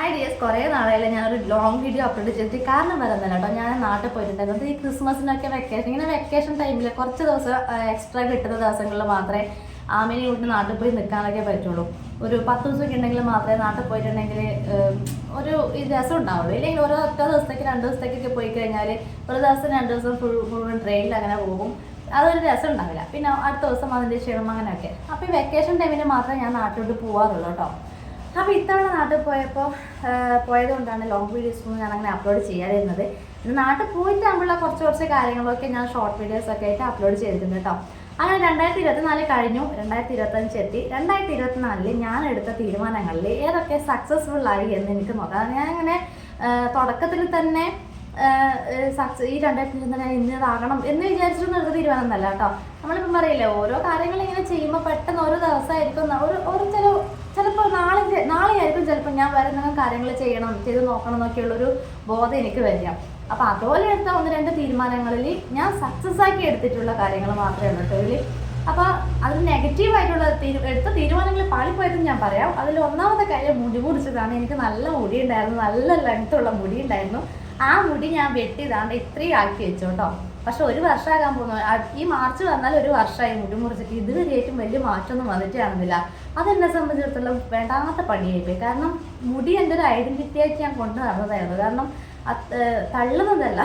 Hi dears, കുറേ നാളായില്ല ഞാനൊരു long video upload ചെയ്തിട്ട് കാരണം വരുന്നില്ല കേട്ടോ. ഞാൻ നാട്ടിൽ പോയിട്ടുണ്ടായിരുന്നു. ഈ ക്രിസ്മസിനൊക്കെ ഇങ്ങനെ വെക്കേഷൻ ടൈമിൽ കുറച്ച് ദിവസം എക്സ്ട്രാ കിട്ടുന്ന ദിവസങ്ങളിൽ മാത്രമേ ആമിനെ കൊണ്ട് നാട്ടിൽ പോയി നിൽക്കാനൊക്കെ പറ്റുള്ളൂ. ഒരു 10 ദിവസമൊക്കെ ഉണ്ടെങ്കിൽ മാത്രമേ നാട്ടിൽ പോയിട്ടുണ്ടെങ്കിൽ ഒരു രസം ഉണ്ടാവുള്ളൂ. ഇല്ലെങ്കിൽ ഓരോ ഒറ്റ ദിവസത്തേക്ക് 2 ദിവസത്തേക്കൊക്കെ പോയി കഴിഞ്ഞാൽ ഒരു ദിവസം 2 ദിവസം മുഴുവൻ ട്രെയിനിൽ അങ്ങനെ പോകും. അതൊരു രസം ഉണ്ടാവില്ല. പിന്നെ അടുത്ത ദിവസം അതിൻ്റെ ക്ഷീണം അങ്ങനെയൊക്കെ. അപ്പോൾ ഈ വെക്കേഷൻ ടൈമിൽ മാത്രമേ ഞാൻ നാട്ടിലോട്ട് പോകാറുള്ളൂ കേട്ടോ. അപ്പോൾ ഇത്തവണ നാട്ടിൽ പോയതുകൊണ്ടാണ് ലോങ് വീഡിയോസൊന്നും ഞാൻ അങ്ങനെ അപ്ലോഡ് ചെയ്യാതിരുന്നത്. നാട്ടിൽ പോയിട്ടാകുമ്പോഴുള്ള കുറച്ച് കാര്യങ്ങളൊക്കെ ഞാൻ ഷോർട്ട് വീഡിയോസൊക്കെ ആയിട്ട് അപ്ലോഡ് ചെയ്തിട്ടുണ്ട് കേട്ടോ. അങ്ങനെ 2024 കഴിഞ്ഞു, 2025 എത്തി. 2024 ഞാൻ എടുത്ത തീരുമാനങ്ങളിൽ ഏതൊക്കെ സക്സസ്ഫുൾ ആയി എന്ന് എനിക്ക് നോക്കാം. ഞാൻ അങ്ങനെ തുടക്കത്തിൽ തന്നെ ഈ 2025 ഇന്നതാകണം എന്ന് വിചാരിച്ചിട്ടൊന്നും എടുത്ത തീരുമാനം എന്നല്ല കേട്ടോ. നമ്മളിപ്പം പറയില്ലേ, ഓരോ കാര്യങ്ങൾ ഇങ്ങനെ ചെയ്യുമ്പോൾ പെട്ടെന്ന് ഒരു ദിവസമായിരിക്കും ചിലപ്പോൾ നാളെ ആയിരിക്കും ചിലപ്പോൾ ഞാൻ വേറെ എന്തെങ്കിലും കാര്യങ്ങൾ ചെയ്ത് നോക്കണം എന്നൊക്കെയുള്ളൊരു ബോധം എനിക്ക് വരിക. അപ്പോൾ അതുപോലെ എടുത്ത 1-2 തീരുമാനങ്ങളിൽ ഞാൻ സക്സസ് ആക്കി എടുത്തിട്ടുള്ള കാര്യങ്ങൾ മാത്രമേ ഉള്ളൂ കേട്ടോ ഇതിൽ. അപ്പോൾ അതിൽ നെഗറ്റീവായിട്ടുള്ള എടുത്ത തീരുമാനങ്ങൾ പാളിപ്പോയതും ഞാൻ പറയാം. അതിൽ ഒന്നാമത്തെ കാര്യം മുടി മുറിച്ചതാണ്. എനിക്ക് നല്ല മുടി ഉണ്ടായിരുന്നു, നല്ല ലെങ്ത്തുള്ള മുടി ഉണ്ടായിരുന്നു. ആ മുടി ഞാൻ വെട്ടിയതാണ്ട് ഇത്രയും ആക്കി വെച്ചു കേട്ടോ. പക്ഷെ 1 വർഷമാകാൻ പോകുന്നു. ഈ മാർച്ച് വന്നാൽ 1 വർഷമായി മുടി മുറിച്ചിട്ട്. ഇതുവരെയായിട്ടും വലിയ മാറ്റമൊന്നും വന്നിട്ട് കാണുന്നില്ല. അതെന്നെ സംബന്ധിച്ചിടത്തോളം വേണ്ടാത്ത പണിയായിപ്പോയി. കാരണം മുടി എൻ്റെ ഒരു ഐഡൻറ്റിറ്റി ആയിട്ട് ഞാൻ കൊണ്ടു നടന്നതായിരുന്നു. കാരണം തള്ളുന്നതല്ല,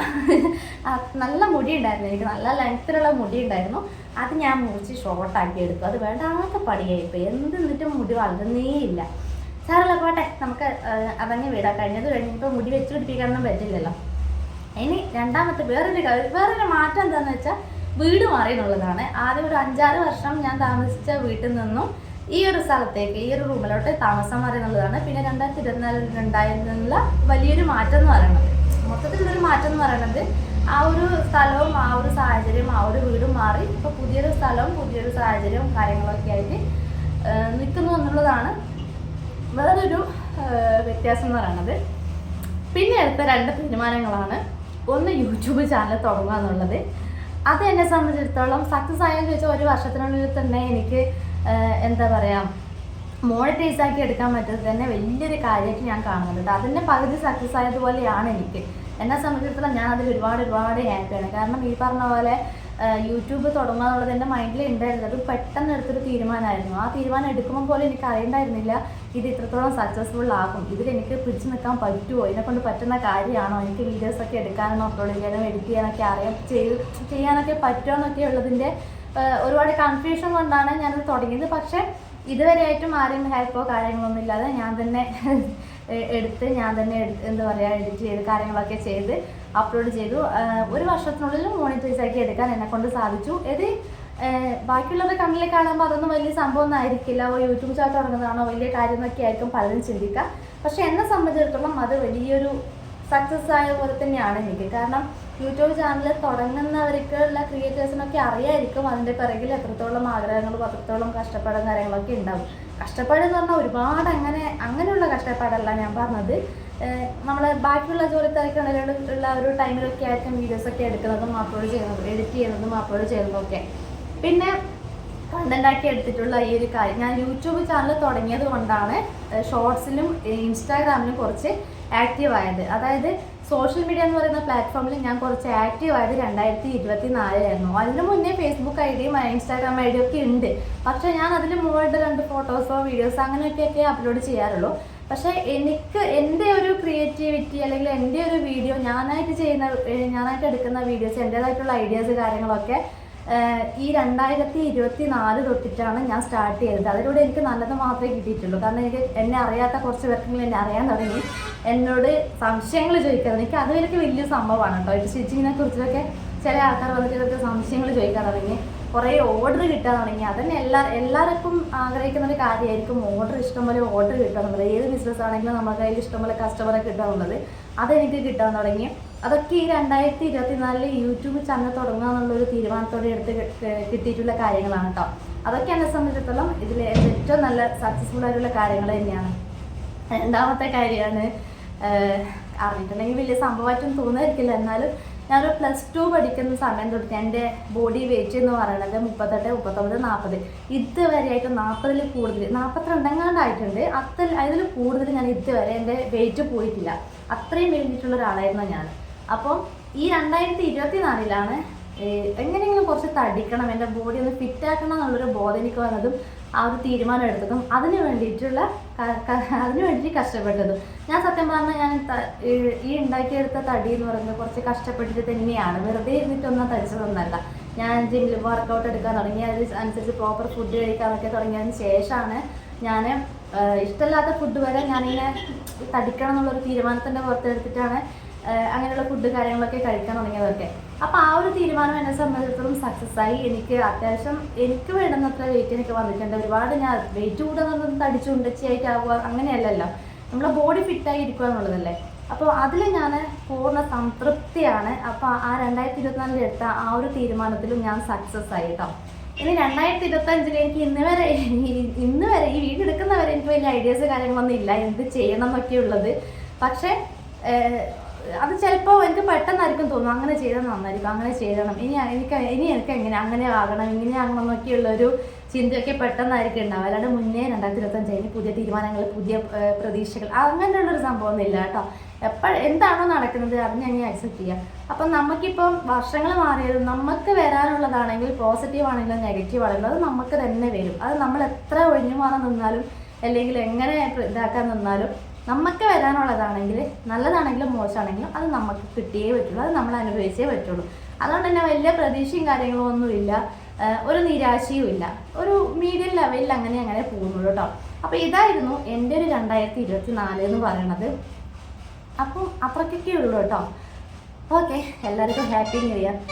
നല്ല മുടി ഉണ്ടായിരുന്നു, എനിക്ക് നല്ല ലെങ്ത്തിലുള്ള മുടി ഉണ്ടായിരുന്നു. അത് ഞാൻ മുറിച്ച് ഷോർട്ടാക്കി എടുത്തു. അത് വേണ്ടാത്ത പണിയായിപ്പോയി. എന്നിട്ടും മുടി വളരുന്നേ ഇല്ല. സാറല്ല പോട്ടെ, നമുക്ക് അതങ്ങ് വിടാം. കഴിഞ്ഞപ്പോൾ മുടി വെച്ച് പിടിപ്പിക്കാനൊന്നും പറ്റില്ലല്ലോ. ഇനി രണ്ടാമത്തെ വേറൊരു മാറ്റം എന്താണെന്ന് വെച്ചാൽ വീട് മാറി എന്നുള്ളതാണ്. ആദ്യം ഒരു 5-6 വർഷം ഞാൻ താമസിച്ച വീട്ടിൽ നിന്നും ഈ ഒരു സ്ഥലത്തേക്ക്, ഈ ഒരു റൂമിലോട്ട് താമസം മാറി എന്നുള്ളതാണ്. പിന്നെ 2024 ഉണ്ടായിരുന്നുള്ള വലിയൊരു മാറ്റം എന്ന് പറയുന്നത്, മൊത്തത്തിലുള്ളൊരു മാറ്റം എന്ന് പറയുന്നത് ആ ഒരു സ്ഥലവും ആ ഒരു സാഹചര്യവും ആ ഒരു വീടും മാറി ഇപ്പോൾ പുതിയൊരു സ്ഥലവും പുതിയൊരു സാഹചര്യവും കാര്യങ്ങളൊക്കെ ആയിട്ട് നിൽക്കുന്നു എന്നുള്ളതാണ് വേറൊരു വ്യത്യാസം എന്ന് പറയുന്നത്. പിന്നെ എടുത്ത 2 തീരുമാനങ്ങളാണ്. ഒന്ന്, യൂട്യൂബ് ചാനൽ തുടങ്ങുക എന്നുള്ളത്. അത് എന്നെ സംബന്ധിച്ചിടത്തോളം സക്സസ് ആയെന്ന് ചോദിച്ചാൽ 1 വർഷത്തിനുള്ളിൽ തന്നെ എനിക്ക് എന്താ പറയുക, മോണിറ്റൈസ് ആക്കി എടുക്കാൻ പറ്റുന്നത് തന്നെ വലിയൊരു കാര്യമായിട്ട് ഞാൻ കാണുന്നുണ്ട്. അതിൻ്റെ പകുതി സക്സസ് ആയതുപോലെയാണ് എനിക്ക്. എന്നെ സംബന്ധിച്ചിടത്തോളം ഞാൻ അതിൽ ഒരുപാട് ഹാപ്പിയാണ്. കാരണം ഈ പറഞ്ഞ പോലെ യൂട്യൂബ് തുടങ്ങുക എന്നുള്ളത് എൻ്റെ മൈൻഡിൽ ഉണ്ടായിരുന്നത്. അത് പെട്ടെന്ന് എടുത്തൊരു തീരുമാനമായിരുന്നു. ആ തീരുമാനം എടുക്കുമ്പോൾ പോലും എനിക്ക് അറിയണ്ടായിരുന്നില്ല ഇത് ഇത്രത്തോളം സക്സസ്ഫുൾ ആകും, ഇതിലെനിക്ക് പിടിച്ചു നിൽക്കാൻ പറ്റുമോ, ഇതിനെക്കൊണ്ട് പറ്റുന്ന കാര്യമാണോ, എനിക്ക് വീഡിയോസൊക്കെ എടുക്കാനോ അപ്ലോഡ് ചെയ്യാനോ എഡിറ്റ് ചെയ്യാനൊക്കെ ചെയ്യാനൊക്കെ പറ്റുമോ എന്നൊക്കെ ഉള്ളതിൻ്റെ ഒരുപാട് കൺഫ്യൂഷൻ കൊണ്ടാണ് ഞാനത് തുടങ്ങിയത്. പക്ഷേ ഇതുവരെയായിട്ടും ആരെയും ഹെൽപ്പോ കാര്യങ്ങളൊന്നും ഇല്ലാതെ ഞാൻ തന്നെ എന്താ പറയുക, എഡിറ്റ് ചെയ്ത് കാര്യങ്ങളൊക്കെ ചെയ്ത് അപ്ലോഡ് ചെയ്തു. 1 വർഷത്തിനുള്ളിൽ മോണിറ്റൈസ് ആക്കി എടുക്കാൻ എന്നെക്കൊണ്ട് സാധിച്ചു. ഇത് ബാക്കിയുള്ളവരുടെ കണ്ണിൽ കാണുമ്പോൾ അതൊന്നും വലിയ സംഭവമൊന്നും ആയിരിക്കില്ല. യൂട്യൂബ് ചാനൽ തുടങ്ങുന്നതാണോ വലിയ കാര്യം എന്നൊക്കെ ആയിരിക്കും പലരും ചിന്തിക്കുക. പക്ഷെ എന്നെ സംബന്ധിച്ചിടത്തോളം അത് വലിയൊരു സക്സസ് ആയ പോലെ തന്നെയാണ് എനിക്ക്. കാരണം യൂട്യൂബ് ചാനൽ തുടങ്ങുന്നവർക്കുള്ള ക്രിയേറ്റേഴ്സിനൊക്കെ അറിയായിരിക്കും അതിൻ്റെ പിറകിൽ എത്രത്തോളം ആഗ്രഹങ്ങളും എത്രത്തോളം കഷ്ടപ്പാടും കാര്യങ്ങളൊക്കെ ഉണ്ടാവും. കഷ്ടപ്പാടെന്ന് പറഞ്ഞാൽ ഒരുപാട് അങ്ങനെയുള്ള കഷ്ടപ്പാടല്ല ഞാൻ പറഞ്ഞത്. നമ്മൾ ബാക്കിയുള്ള ജോലി തിരക്കുള്ള ഒരു ടൈമിലൊക്കെ ആയിരിക്കും വീഡിയോസൊക്കെ എടുക്കുന്നതും അപ്ലോഡ് ചെയ്യുന്നതും എഡിറ്റ് ചെയ്യുന്നതും അപ്ലോഡ് ചെയ്യുന്നതും ഒക്കെ. പിന്നെ കണ്ടൻ്റാക്കി എടുത്തിട്ടുള്ള ഈ ഒരു കാര്യം, ഞാൻ യൂട്യൂബ് ചാനൽ തുടങ്ങിയത് കൊണ്ടാണ് ഷോർട്സിലും ഇൻസ്റ്റാഗ്രാമിലും കുറച്ച് ആക്റ്റീവായത്. അതായത് സോഷ്യൽ മീഡിയ എന്ന് പറയുന്ന പ്ലാറ്റ്ഫോമിൽ ഞാൻ കുറച്ച് ആക്റ്റീവായത് 2024 ആയിരുന്നു. അതിന് മുന്നേ ഫേസ്ബുക്ക് ഐ ഡിയും ഇൻസ്റ്റാഗ്രാം ഐ ഡിയും ഒക്കെ ഉണ്ട്. പക്ഷേ ഞാൻ അതിൽ മുകളിൽ 2 ഫോട്ടോസോ വീഡിയോസോ അങ്ങനെയൊക്കെ അപ്ലോഡ് ചെയ്യാറുള്ളൂ. പക്ഷേ എനിക്ക് എൻ്റെ ഒരു ക്രിയേറ്റിവിറ്റി അല്ലെങ്കിൽ എൻ്റെ ഒരു വീഡിയോ ഞാനായിട്ട് എടുക്കുന്ന വീഡിയോസ്, എൻ്റേതായിട്ടുള്ള ഐഡിയാസ് കാര്യങ്ങളൊക്കെ ഈ 2024 തൊട്ടിട്ടാണ് ഞാൻ സ്റ്റാർട്ട് ചെയ്തത്. അതിലൂടെ എനിക്ക് നല്ലത് മാത്രമേ കിട്ടിയിട്ടുള്ളൂ. കാരണം എന്നെ അറിയാത്ത കുറച്ച് പേർക്കെങ്കിലും എന്നെ അറിയാൻ തുടങ്ങി, എന്നോട് സംശയങ്ങൾ ചോദിക്കാൻ. എനിക്ക് അതുവരെയൊക്കെ വലിയ സംഭവമാണ് കേട്ടോ. ഇപ്പോൾ സ്റ്റിച്ചിങ്ങിനെ കുറിച്ചൊക്കെ ചില ആൾക്കാർ വന്നിട്ട് ഇതൊക്കെ സംശയങ്ങൾ ചോദിക്കാൻ തുടങ്ങി, കുറേ ഓർഡർ കിട്ടാൻ തുടങ്ങി. അതന്നെ എല്ലാവർക്കും ആഗ്രഹിക്കുന്ന ഒരു കാര്യമായിരിക്കും, ഇഷ്ടംപോലെ ഓർഡർ കിട്ടുക എന്നുള്ളത്. ഏത് ബിസിനസ് ആണെങ്കിലും നമ്മുടെ കയ്യിൽ ഇഷ്ടംപോലെ കസ്റ്റമറെ കിട്ടുക എന്നുള്ളത്. അതെനിക്ക് കിട്ടാൻ തുടങ്ങി. അതൊക്കെ ഈ 2024 യൂട്യൂബ് ചാനൽ തുടങ്ങുക എന്നുള്ളൊരു തീരുമാനത്തോടെ കിട്ടിയിട്ടുള്ള കാര്യങ്ങളാണ് കേട്ടോ. അതൊക്കെ എന്നെ സംബന്ധിച്ചിടത്തോളം ഇതിൽ ഏറ്റവും നല്ല സക്സസ്ഫുൾ ആയിട്ടുള്ള കാര്യങ്ങൾ തന്നെയാണ്. രണ്ടാമത്തെ കാര്യമാണ്, അറിഞ്ഞിട്ടുണ്ടെങ്കിൽ വലിയ സംഭവമായിട്ടൊന്നും തോന്നുമായിരിക്കില്ല, എന്നാലും ഞാനൊരു +2 പഠിക്കുന്ന സമയം തൊട്ട് എൻ്റെ ബോഡി വെയിറ്റ് എന്ന് പറയുന്നത് 38, 39, 40 ഇതുവരെയായിട്ട് 40-ൽ കൂടുതൽ 42 എങ്ങാണ്ടായിട്ടുണ്ട്. അതിൽ കൂടുതൽ ഞാൻ ഇതുവരെ എൻ്റെ വെയിറ്റ് പോയിട്ടില്ല. അത്രയും മെലിഞ്ഞിട്ടുള്ള ഒരാളായിരുന്നു ഞാൻ. അപ്പം ഈ 2024-ലാണ് എങ്ങനെയെങ്കിലും കുറച്ച് തടിക്കണം, എൻ്റെ ബോഡി ഒന്ന് ഫിറ്റാക്കണം എന്നുള്ളൊരു ബോധം എനിക്ക് വന്നതും ആ ഒരു തീരുമാനം എടുത്തതും അതിന് വേണ്ടിയിട്ട് കഷ്ടപ്പെട്ടതും. ഞാൻ സത്യം പറഞ്ഞാൽ ഞാൻ ഈ ഉണ്ടാക്കിയെടുത്ത തടി എന്ന് പറയുന്നത് കുറച്ച് കഷ്ടപ്പെട്ടിട്ട് തന്നെയാണ്, വെറുതെ ഇരുന്നിട്ടൊന്നും തടിച്ചതൊന്നല്ല. ഞാൻ ജിമ്മിൽ വർക്കൗട്ട് എടുക്കാൻ തുടങ്ങി, അതിനനുസരിച്ച് പ്രോപ്പർ ഫുഡ് കഴിക്കാനൊക്കെ തുടങ്ങിയതിന് ശേഷമാണ് ഞാൻ ഇഷ്ടമില്ലാത്ത ഫുഡ് വരെ ഞാനിങ്ങനെ തടിക്കണം എന്നുള്ളൊരു തീരുമാനത്തിൻ്റെ പുറത്തെടുത്തിട്ടാണ് അങ്ങനെയുള്ള ഫുഡ് കാര്യങ്ങളൊക്കെ കഴിക്കാൻ തുടങ്ങിയതൊക്കെ. അപ്പോൾ ആ ഒരു തീരുമാനം എന്നെ സംബന്ധിച്ചിടത്തോളം സക്സസ് ആയി. എനിക്ക് അത്യാവശ്യം എനിക്ക് വേണ്ടുന്നത്ര വെയിറ്റ് എനിക്ക് വന്നിട്ടുണ്ട്. ഒരുപാട് ഞാൻ വെയിറ്റ് കൂടുന്നതൊന്നും തടിച്ചുണ്ടച്ചിയായിട്ടാവുക അങ്ങനെയല്ലല്ലോ, നമ്മളെ ബോഡി ഫിറ്റായി ഇരിക്കുക എന്നുള്ളതല്ലേ. അപ്പോൾ അതിൽ ഞാൻ പൂർണ്ണ സംതൃപ്തിയാണ്. അപ്പോൾ ആ 2024 എടുത്ത ആ ഒരു തീരുമാനത്തിലും ഞാൻ സക്സസ് ആയി കേട്ടോ. ഇനി 2025 എനിക്ക് ഇന്ന് വരെ ഈ വീഡിയോ എടുക്കുന്നവരെ എനിക്ക് വലിയ ഐഡിയാസ് കാര്യങ്ങളൊന്നും ഇല്ല എന്ത് ചെയ്യണം എന്നൊക്കെ ഉള്ളത്. പക്ഷേ അത് ചിലപ്പോൾ എനിക്ക് പെട്ടെന്നായിരിക്കും തോന്നും അങ്ങനെ ചെയ്താൽ നന്നായിരിക്കും, അങ്ങനെ ചെയ്യണം, ഇനി എനിക്ക് എങ്ങനെ അങ്ങനെ ആകണം ഇങ്ങനെ ആകണം എന്നൊക്കെയുള്ളൊരു ചിന്തയൊക്കെ പെട്ടെന്നായിരിക്കും ഉണ്ടാവുക. അല്ലാണ്ട് മുന്നേ 2025 പുതിയ തീരുമാനങ്ങൾ, പുതിയ പ്രതീക്ഷകൾ അങ്ങനെയുള്ളൊരു സംഭവമൊന്നുമില്ല കേട്ടോ. എന്താണോ നടക്കുന്നത് അത് ഞാൻ അക്സെപ്റ്റ് ചെയ്യാം. അപ്പം നമുക്കിപ്പം വർഷങ്ങൾ മാറിയാലും നമുക്ക് വരാനുള്ളതാണെങ്കിൽ പോസിറ്റീവ് ആണെങ്കിലും നെഗറ്റീവ് ആണെങ്കിലും അത് നമുക്ക് തന്നെ വരും. അത് നമ്മൾ എത്ര ഒഴിഞ്ഞു മാറാൻ നിന്നാലും അല്ലെങ്കിൽ എങ്ങനെ ഇതാക്കാൻ നിന്നാലും നമുക്ക് വരാനുള്ളതാണെങ്കിൽ നല്ലതാണെങ്കിലും മോശമാണെങ്കിലും അത് നമുക്ക് കിട്ടിയേ പറ്റുള്ളൂ, അത് നമ്മൾ അനുഭവിച്ചേ പറ്റുള്ളൂ. അതുകൊണ്ട് തന്നെ വലിയ പ്രതീക്ഷയും കാര്യങ്ങളും ഒന്നുമില്ല, ഒരു നിരാശയും ഇല്ല, ഒരു മീഡിയം ലെവലിൽ അങ്ങനെ പോകുന്നുള്ളൂ കേട്ടോ. അപ്പോൾ ഇതായിരുന്നു എൻ്റെ ഒരു 2024 എന്ന് പറയണത്. അപ്പം അത്രയ്ക്കൊക്കെ ഉള്ളൂ കേട്ടോ. ഓക്കെ, എല്ലാവർക്കും ഹാപ്പി ന്യൂ ഇയർ.